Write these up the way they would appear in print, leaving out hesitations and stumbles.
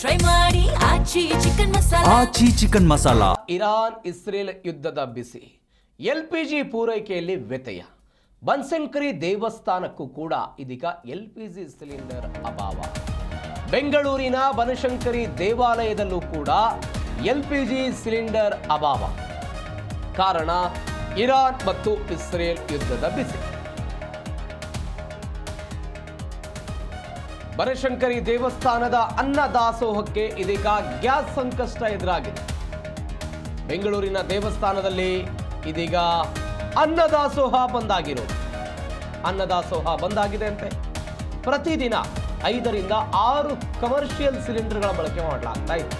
Try ಮಾಡಿ ಆಚಿ chicken masala. Iran Israel ಯುದ್ಧದ ಬಿಸಿ, LPG ಪೂರೈಕೆಯಲ್ಲಿ ವ್ಯತ್ಯಯ. ಬನಶಂಕರಿ ದೇವಸ್ಥಾನಕ್ಕೂ ಕೂಡ ಇದೀಗ LPG ಸಿಲಿಂಡರ್ ಅಭಾವ. ಬೆಂಗಳೂರಿನ ಬನಶಂಕರಿ ದೇವಾಲಯದಲ್ಲೂ ಕೂಡ LPG ಸಿಲಿಂಡರ್ ಅಭಾವ. ಕಾರಣ ಇರಾನ್ ಮತ್ತು ಇಸ್ರೇಲ್ ಯುದ್ಧದ ಬಿಸಿ. ಬನಶಂಕರಿ ದೇವಸ್ಥಾನದ ಅನ್ನದಾಸೋಹಕ್ಕೆ ಇದೀಗ ಗ್ಯಾಸ್ ಸಂಕಷ್ಟ ಎದುರಾಗಿದೆ. ಬೆಂಗಳೂರಿನ ದೇವಸ್ಥಾನದಲ್ಲಿ ಇದೀಗ ಅನ್ನದಾಸೋಹ ಬಂದಾಗಿರೋದು. ಅನ್ನದಾಸೋಹ ಬಂದಾಗಿದೆ ಅಂತೆ. ಪ್ರತಿದಿನ 5 ರಿಂದ 6 ಕಮರ್ಷಿಯಲ್ ಸಿಲಿಂಡರ್ಗಳ ಬಳಕೆ ಮಾಡಲಾಗ್ತಾ ಇದೆ.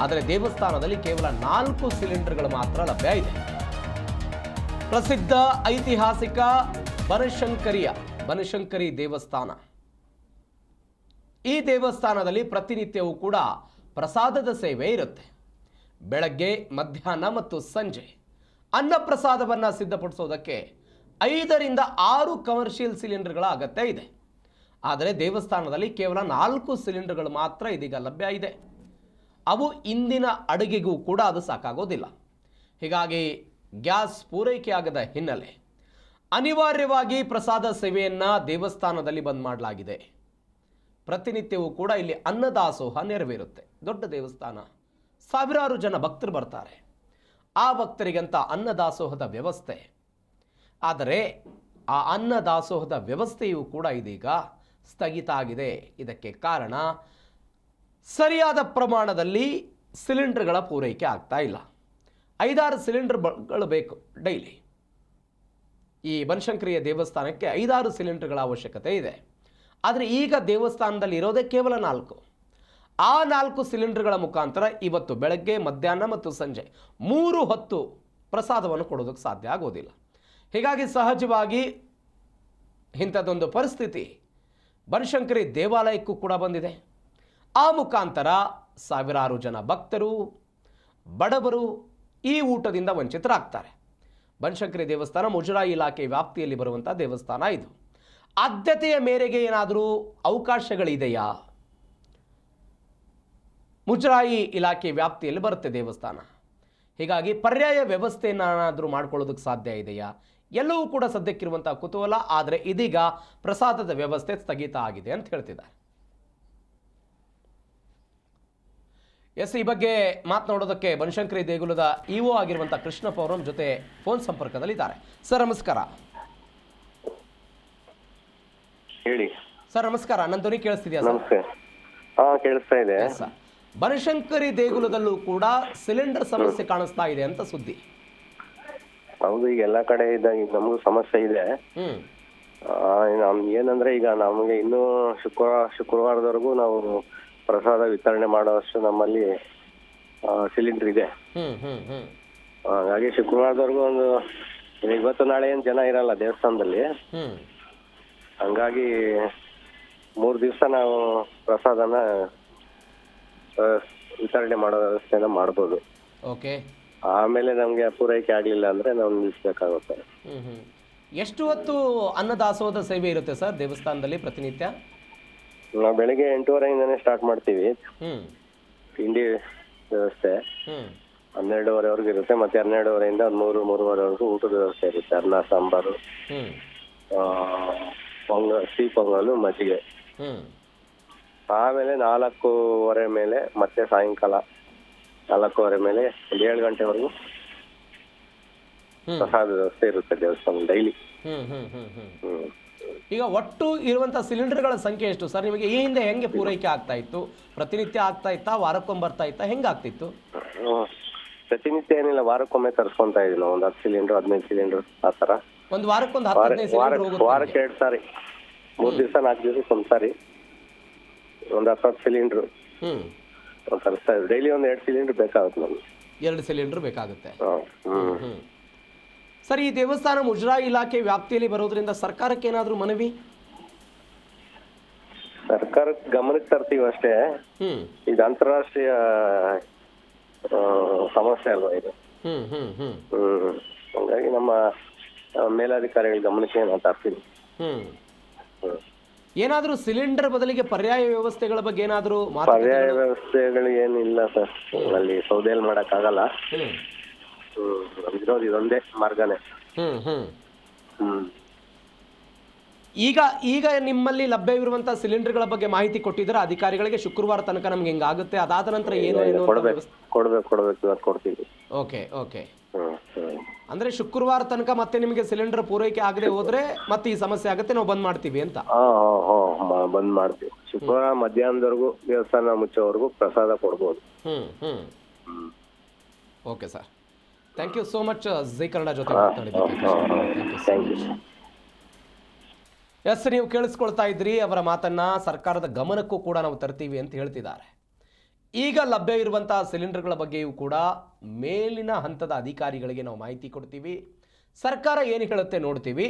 ಆದರೆ ದೇವಸ್ಥಾನದಲ್ಲಿ ಕೇವಲ 4 ಸಿಲಿಂಡರ್ಗಳು ಮಾತ್ರ ಲಭ್ಯ ಇದೆ. ಪ್ರಸಿದ್ಧ ಐತಿಹಾಸಿಕ ಬನಶಂಕರಿ ದೇವಸ್ಥಾನ. ಈ ದೇವಸ್ಥಾನದಲ್ಲಿ ಪ್ರತಿನಿತ್ಯವೂ ಕೂಡ ಪ್ರಸಾದದ ಸೇವೆ ಇರುತ್ತೆ. ಬೆಳಗ್ಗೆ, ಮಧ್ಯಾಹ್ನ ಮತ್ತು ಸಂಜೆ ಅನ್ನಪ್ರಸಾದವನ್ನು ಸಿದ್ಧಪಡಿಸೋದಕ್ಕೆ 5 ರಿಂದ 6 ಕಮರ್ಷಿಯಲ್ ಸಿಲಿಂಡರ್ಗಳ ಅಗತ್ಯ ಇದೆ. ಆದರೆ ದೇವಸ್ಥಾನದಲ್ಲಿ ಕೇವಲ 4 ಸಿಲಿಂಡರ್ಗಳು ಮಾತ್ರ ಇದೀಗ ಲಭ್ಯ ಇದೆ. ಅವು ಇಂದಿನ ಅಡುಗೆಗೂ ಕೂಡ ಅದು ಸಾಕಾಗೋದಿಲ್ಲ. ಹೀಗಾಗಿ ಗ್ಯಾಸ್ ಪೂರೈಕೆಯಾಗದ ಹಿನ್ನೆಲೆ ಅನಿವಾರ್ಯವಾಗಿ ಪ್ರಸಾದ ಸೇವೆಯನ್ನು ದೇವಸ್ಥಾನದಲ್ಲಿ ಬಂದ್ ಮಾಡಲಾಗಿದೆ. ಪ್ರತಿನಿತ್ಯವೂ ಕೂಡ ಇಲ್ಲಿ ಅನ್ನದಾಸೋಹ ನೆರವೇರುತ್ತೆ. ದೊಡ್ಡ ದೇವಸ್ಥಾನ, ಸಾವಿರಾರು ಜನ ಭಕ್ತರು ಬರ್ತಾರೆ. ಆ ಭಕ್ತರಿಗಂತ ಅನ್ನದಾಸೋಹದ ವ್ಯವಸ್ಥೆ. ಆದರೆ ಆ ಅನ್ನದಾಸೋಹದ ವ್ಯವಸ್ಥೆಯೂ ಕೂಡ ಇದೀಗ ಸ್ಥಗಿತ ಆಗಿದೆ. ಇದಕ್ಕೆ ಕಾರಣ ಸರಿಯಾದ ಪ್ರಮಾಣದಲ್ಲಿ ಸಿಲಿಂಡರ್ಗಳ ಪೂರೈಕೆ ಆಗ್ತಾ ಇಲ್ಲ. 5-6 ಸಿಲಿಂಡರ್ಗಳು ಬೇಕು ಡೈಲಿ. ಈ ಬನಶಂಕರಿಯ ದೇವಸ್ಥಾನಕ್ಕೆ 5-6 ಸಿಲಿಂಡರ್ಗಳ ಅವಶ್ಯಕತೆ ಇದೆ. ಆದರೆ ಈಗ ದೇವಸ್ಥಾನದಲ್ಲಿ ಇರೋದೇ ಕೇವಲ 4. ಆ 4 ಸಿಲಿಂಡರ್ಗಳ ಮುಖಾಂತರ ಇವತ್ತು ಬೆಳಗ್ಗೆ, ಮಧ್ಯಾಹ್ನ ಮತ್ತು ಸಂಜೆ 3 ಹೊತ್ತು ಪ್ರಸಾದವನ್ನು ಕೊಡೋದಕ್ಕೆ ಸಾಧ್ಯ ಆಗೋದಿಲ್ಲ. ಹೀಗಾಗಿ ಸಹಜವಾಗಿ ಇಂಥದ್ದೊಂದು ಪರಿಸ್ಥಿತಿ ಬನಶಂಕರಿ ದೇವಾಲಯಕ್ಕೂ ಕೂಡ ಬಂದಿದೆ. ಆ ಮುಖಾಂತರ ಸಾವಿರಾರು ಜನ ಭಕ್ತರು, ಬಡವರು ಈ ಊಟದಿಂದ ವಂಚಿತರಾಗ್ತಾರೆ. ಬನಶಂಕರಿ ದೇವಸ್ಥಾನ ಮುಜರಾಯಿ ಇಲಾಖೆ ವ್ಯಾಪ್ತಿಯಲ್ಲಿ ಬರುವಂಥ ದೇವಸ್ಥಾನ ಇದು. ಆದ್ಯತೆಯ ಮೇರೆಗೆ ಏನಾದರೂ ಅವಕಾಶಗಳಿದೆಯಾ? ಮುಜರಾಯಿ ಇಲಾಖೆ ವ್ಯಾಪ್ತಿಯಲ್ಲಿ ಬರುತ್ತೆ ದೇವಸ್ಥಾನ. ಹೀಗಾಗಿ ಪರ್ಯಾಯ ವ್ಯವಸ್ಥೆಯನ್ನಾದರೂ ಮಾಡ್ಕೊಳ್ಳೋದಕ್ಕೆ ಸಾಧ್ಯ ಇದೆಯಾ? ಎಲ್ಲವೂ ಕೂಡ ಸದ್ಯಕ್ಕಿರುವಂಥ ಕುತೂಹಲ. ಆದರೆ ಇದೀಗ ಪ್ರಸಾದದ ವ್ಯವಸ್ಥೆ ಸ್ಥಗಿತ ಆಗಿದೆ ಅಂತ ಹೇಳ್ತಿದ್ದಾರೆ. ಈ ಬಗ್ಗೆ ಮಾತನಾಡೋದಕ್ಕೆ ಬನಶಂಕರಿ ದೇಗುಲದ ಇಒ ಆಗಿರುವಂಥ ಕೃಷ್ಣಪ್ಪ ಅವರು ನಮ್ಮ ಜೊತೆ ಫೋನ್ ಸಂಪರ್ಕದಲ್ಲಿದ್ದಾರೆ. ಸರ್ ನಮಸ್ಕಾರ. ಹೇಳಿ ಸರ್ ನಮಸ್ಕಾರ. ನನ್ನ ಧ್ವನಿ ಕೇಳಿಸ್ತಿದೆಯಾ ಸರ್? ನಮಸ್ತೆ. ಕೇಳಿಸ್ತಾ ಇದೆ ಸರ್. ಬನಶಂಕರಿ ದೇಗುಲದಲ್ಲೂ ಕೂಡ ಸಿಲಿಂಡರ್ ಸಮಸ್ಯೆ ಕಾಣಿಸ್ತಾ ಇದೆ ಅಂತ ಸುದ್ದಿ. ಹೌದು, ಈಗ ಎಲ್ಲಾ ಕಡೆ ಇದ್ದಾಗ ನಮಗೂ ಸಮಸ್ಯೆ ಇದೆ. ಏನಂದ್ರೆ ಈಗ ನಮಗೆ ಇನ್ನೂ ಶುಕ್ರವಾರದವರೆಗೂ ನಾವು ಪ್ರಸಾದ ವಿತರಣೆ ಮಾಡುವಷ್ಟು ನಮ್ಮಲ್ಲಿ ಸಿಲಿಂಡರ್ ಇದೆ. ಹಾಗಾಗಿ ಶುಕ್ರವಾರದವರೆಗೂ ಒಂದು ಇವತ್ತು ನಾಳೆ ಏನ್ ಜನ ಇರಲ್ಲ ದೇವಸ್ಥಾನದಲ್ಲಿ. ಹಂಗಾಗಿ 3 ದಿವಸ ನಾವು ಪ್ರಸಾದನ ವಿತರಣೆ ಮಾಡೋ ವ್ಯವಸ್ಥೆನ ಮಾಡ್ಬೋದು. ಆಮೇಲೆ ನಮ್ಗೆ ಪೂರೈಕೆ ಆಗ್ಲಿಲ್ಲ ಅಂದ್ರೆ ನಾವು ನಿಲ್ಲಿಸ್ಬೇಕಾಗುತ್ತೆ. ಎಷ್ಟು ಹೊತ್ತು ಅನ್ನದಾಸೋಹದ ಸೇವೆ ಇರುತ್ತೆ ಸರ್ ದೇವಸ್ಥಾನದಲ್ಲಿ ಪ್ರತಿನಿತ್ಯ? ನಾವು ಬೆಳಿಗ್ಗೆ 8:30ಇಂದಾನೆ ಸ್ಟಾರ್ಟ್ ಮಾಡ್ತೀವಿ. ತಿಂಡಿ ವ್ಯವಸ್ಥೆ 12:30ವರೆಗೂ ಇರುತ್ತೆ. ಮತ್ತೆ 12:30ಇಂದ 3:30ವರೆಗೂ ಊಟದ ವ್ಯವಸ್ಥೆ ಇರುತ್ತೆ. ಅನ್ನ, ಸಾಂಬಾರು, ಸಿಹಿ ಪೊಂಗಲು, ಮಜ್ಜಿಗೆ. ಆಮೇಲೆ 4:15 ಮೇಲೆ ಮತ್ತೆ ಸಾಯಂಕಾಲ 4:15 ಮೇಲೆ 7 ಗಂಟೆವರೆಗೂ ಪ್ರಸಾದ ವ್ಯವಸ್ಥೆ ಇರುತ್ತೆ ದೇವಸ್ಥಾನ ಡೈಲಿ. ಈಗ ಒಟ್ಟು ಇರುವಂತಹ ಸಿಲಿಂಡರ್ಗಳ ಸಂಖ್ಯೆ ಎಷ್ಟು ಸರ್ ನಿಮಗೆ? ಈ ಹಿಂದೆ ಹೆಂಗೆ ಪೂರೈಕೆ ಆಗ್ತಾ ಇತ್ತು? ಪ್ರತಿನಿತ್ಯ ಆಗ್ತಾ ಇತ್ತಾ, ವಾರಕ್ಕೊಮ್ಮೆ ಬರ್ತಾ ಇತ್ತಾ, ಹೆಂಗ ಆಗ್ತಿತ್ತು? ಪ್ರತಿನಿತ್ಯ ಏನಿಲ್ಲ, ವಾರಕ್ಕೊಮ್ಮೆ ತರಿಸ್ಕೊಂತಾ ಇದೀವಿ ನಾವು. ಒಂದು 10 ಸಿಲಿಂಡರ್ 15 ಸಿಲಿಂಡರ್ ಆ ತರ. ಒಂದು ವಾರಕ್ಕೊಂದು 15 ಸಿಲಿಂಡರ್ ಹೋಗುತ್ತೆ. ವಾರಕ್ಕೆ 2 ಸಾರಿ, 3 ದಿವಸ 4 ದಿವಸಕ್ಕೆ ಒಂದ್ಸಾರಿ ಒಂದು 10 ಸಿಲಿಂಡರ್ ತರಿಸ್ತಾ ಇದ್ವಿ. ಡೈಲಿ ಒಂದು 2 ಸಿಲಿಂಡರ್ ಬೇಕಾಗುತ್ತೆ ನಮ್ಗೆ. 2 ಸಿಲಿಂಡರ್ ಬೇಕಾಗುತ್ತೆ. ಸರ್, ಈ ದೇವಸ್ಥಾನ ಮುಜರಾಯಿ ಇಲಾಖೆ ವ್ಯಾಪ್ತಿಯಲ್ಲಿ ಬರೋದ್ರಿಂದ ಸರ್ಕಾರಕ್ಕೆ ಏನಾದ್ರೂ ಮನವಿ? ಸರ್ಕಾರಕ್ಕೆ ಗಮನಕ್ಕೆ ತರ್ತೀವಿ ಅಷ್ಟೇ. ಇದು ಅಂತಾರಾಷ್ಟ್ರೀಯ ಸಮಸ್ಯೆ ಅಲ್ವಾ ಇದು. ಹಂಗಾಗಿ ನಮ್ಮ ಮೇಲಾಧಿಕಾರಿಗಳ ಗಮನಕ್ಕೆ ನಾವು ತರ್ತೀವಿ. ಏನಾದರೂ ಸಿಲಿಂಡರ್ ಬದಲಿಗೆ ಪರ್ಯಾಯ ವ್ಯವಸ್ಥೆಗಳ ಬಗ್ಗೆ ಏನಾದರೂ ಪರ್ಯಾಯ ವ್ಯವಸ್ಥೆಗಳು ಏನಿಲ್ಲ ಸರ್, ಅಲ್ಲಿ ಸೌದೆಯಲ್ಲಿ ಮಾಡಕ್ಕಾಗಲ್ಲ. ನಮ್ಗಿರೋದು ಇದೊಂದೇ ಮಾರ್ಗನೇ. ಈಗ ನಿಮ್ಮಲ್ಲಿ ಲಭ್ಯವಿರುವಂತ ಸಿಲಿಂಡರ್ಗಳ ಬಗ್ಗೆ ಮಾಹಿತಿ ಕೊಟ್ಟಿದ್ರೆ ಅಧಿಕಾರಿಗಳಿಗೆ ಶುಕ್ರವಾರ ತನಕ ನಮ್ಗೆ ಹಿಂಗಾಗುತ್ತೆ, ಅದಾದ ನಂತರ ಏನು ಕೊಡ್ಬೇಕು ಕೊಡ್ತೀವಿ. Okay okay. ಅಂದ್ರೆ ಶುಕ್ರವಾರ ತನಕ ಮತ್ತೆ ನಿಮಗೆ ಸಿಲಿಂಡರ್ ಪೂರೈಕೆ ಆಗದೆ ಹೋದ್ರೆ ಮತ್ತೆ ಈ ಸಮಸ್ಯೆ ಆಗುತ್ತೆ, ನಾವು ಬಂದ್ ಮಾಡ್ತೀವಿ ಅಂತ. ಬಂದ್ ಮಾಡ್ತೀವಿ. ಶುಕ್ರವಾರ ಮಧ್ಯಾಹ್ನದವರೆಗೂ ದೇವಸ್ಥಾನ ಮುಚ್ಚೋವರೆಗೂ ಪ್ರಸಾದ ಕೊಡ್ಬೋದು. Okay sir, thank you so much. ಜೈ ಕನ್ನಡ ಜೊತೆ ಮಾತಾಡಿದ್ದಕ್ಕೆ. ಎಸ್, ನೀವು ಕೇಳಿಸ್ಕೊಳ್ತಾ ಇದ್ರಿ ಅವರ ಮಾತನ್ನ. ಸರ್ಕಾರದ ಗಮನಕ್ಕೂ ಕೂಡ ನಾವು ತರ್ತೀವಿ ಅಂತ ಹೇಳ್ತಿದ್ದಾರೆ. ಈಗ ಲಭ್ಯ ಇರುವಂತಹ ಸಿಲಿಂಡರ್ಗಳ ಬಗ್ಗೆಯೂ ಕೂಡ ಮೇಲಿನ ಹಂತದ ಅಧಿಕಾರಿಗಳಿಗೆ ನಾವು ಮಾಹಿತಿ ಕೊಡ್ತೀವಿ. ಸರ್ಕಾರ ಏನು ಹೇಳುತ್ತೆ ನೋಡ್ತೀವಿ.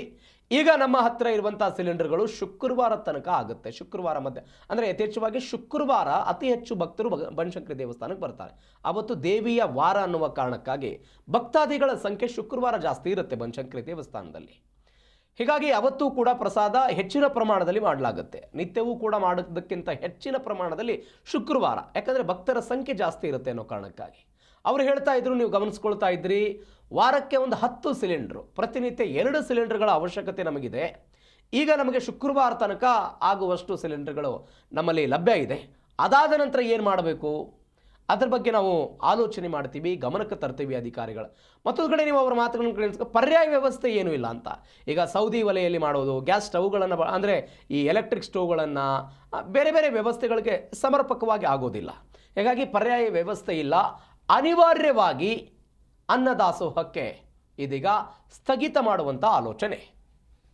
ಈಗ ನಮ್ಮ ಹತ್ರ ಇರುವಂತಹ ಸಿಲಿಂಡರ್ಗಳು ಶುಕ್ರವಾರ ತನಕ ಆಗುತ್ತೆ. ಶುಕ್ರವಾರ ಮಧ್ಯೆ ಅಂದರೆ ಯಥೇಚ್ಛವಾಗಿ ಶುಕ್ರವಾರ ಅತಿ ಹೆಚ್ಚು ಭಕ್ತರು ಬನಶಂಕರಿ ದೇವಸ್ಥಾನಕ್ಕೆ ಬರ್ತಾರೆ. ಅವತ್ತು ದೇವಿಯ ವಾರ ಅನ್ನುವ ಕಾರಣಕ್ಕಾಗಿ ಭಕ್ತಾದಿಗಳ ಸಂಖ್ಯೆ ಶುಕ್ರವಾರ ಜಾಸ್ತಿ ಇರುತ್ತೆ ಬನಶಂಕರಿ ದೇವಸ್ಥಾನದಲ್ಲಿ. ಹೀಗಾಗಿ ಅವತ್ತೂ ಕೂಡ ಪ್ರಸಾದ ಹೆಚ್ಚಿನ ಪ್ರಮಾಣದಲ್ಲಿ ಮಾಡಲಾಗುತ್ತೆ. ನಿತ್ಯವೂ ಕೂಡ ಮಾಡೋದಕ್ಕಿಂತ ಹೆಚ್ಚಿನ ಪ್ರಮಾಣದಲ್ಲಿ ಶುಕ್ರವಾರ, ಯಾಕಂದರೆ ಭಕ್ತರ ಸಂಖ್ಯೆ ಜಾಸ್ತಿ ಇರುತ್ತೆ ಅನ್ನೋ ಕಾರಣಕ್ಕಾಗಿ. ಅವರು ಹೇಳ್ತಾ ಇದ್ರು, ನೀವು ಗಮನಿಸ್ಕೊಳ್ತಾ ಇದ್ರಿ, ವಾರಕ್ಕೆ ಒಂದು 10 ಸಿಲಿಂಡ್ರು, ಪ್ರತಿನಿತ್ಯ 2 ಸಿಲಿಂಡರ್ಗಳ ಅವಶ್ಯಕತೆ ನಮಗಿದೆ. ಈಗ ನಮಗೆ ಶುಕ್ರವಾರ ತನಕ ಆಗುವಷ್ಟು ಸಿಲಿಂಡರ್ಗಳು ನಮ್ಮಲ್ಲಿ ಲಭ್ಯ ಇದೆ. ಅದಾದ ನಂತರ ಏನು ಮಾಡಬೇಕು ಅದ್ರ ಬಗ್ಗೆ ನಾವು ಆಲೋಚನೆ ಮಾಡ್ತೀವಿ, ಗಮನಕ್ಕೆ ತರ್ತೀವಿ ಅಧಿಕಾರಿಗಳು. ಮತ್ತೊಂದು ಕಡೆ ನೀವು ಅವರ ಮಾತುಗಳನ್ನು ಕೇಳಿಸ್ಕೊ, ಪರ್ಯಾಯ ವ್ಯವಸ್ಥೆ ಏನೂ ಇಲ್ಲ ಅಂತ. ಈಗ ಸೌದಿ ಒಲೆಯಲ್ಲಿ ಮಾಡೋದು, ಗ್ಯಾಸ್ ಸ್ಟವ್ಗಳನ್ನು ಅಂದರೆ ಈ ಎಲೆಕ್ಟ್ರಿಕ್ ಸ್ಟವ್ಗಳನ್ನು, ಬೇರೆ ಬೇರೆ ವ್ಯವಸ್ಥೆಗಳಿಗೆ ಸಮರ್ಪಕವಾಗಿ ಆಗೋದಿಲ್ಲ. ಹೀಗಾಗಿ ಪರ್ಯಾಯ ವ್ಯವಸ್ಥೆ ಇಲ್ಲ. ಅನಿವಾರ್ಯವಾಗಿ ಅನ್ನದಾಸೋಹಕ್ಕೆ ಇದೀಗ ಸ್ಥಗಿತ ಮಾಡುವಂಥ ಆಲೋಚನೆ.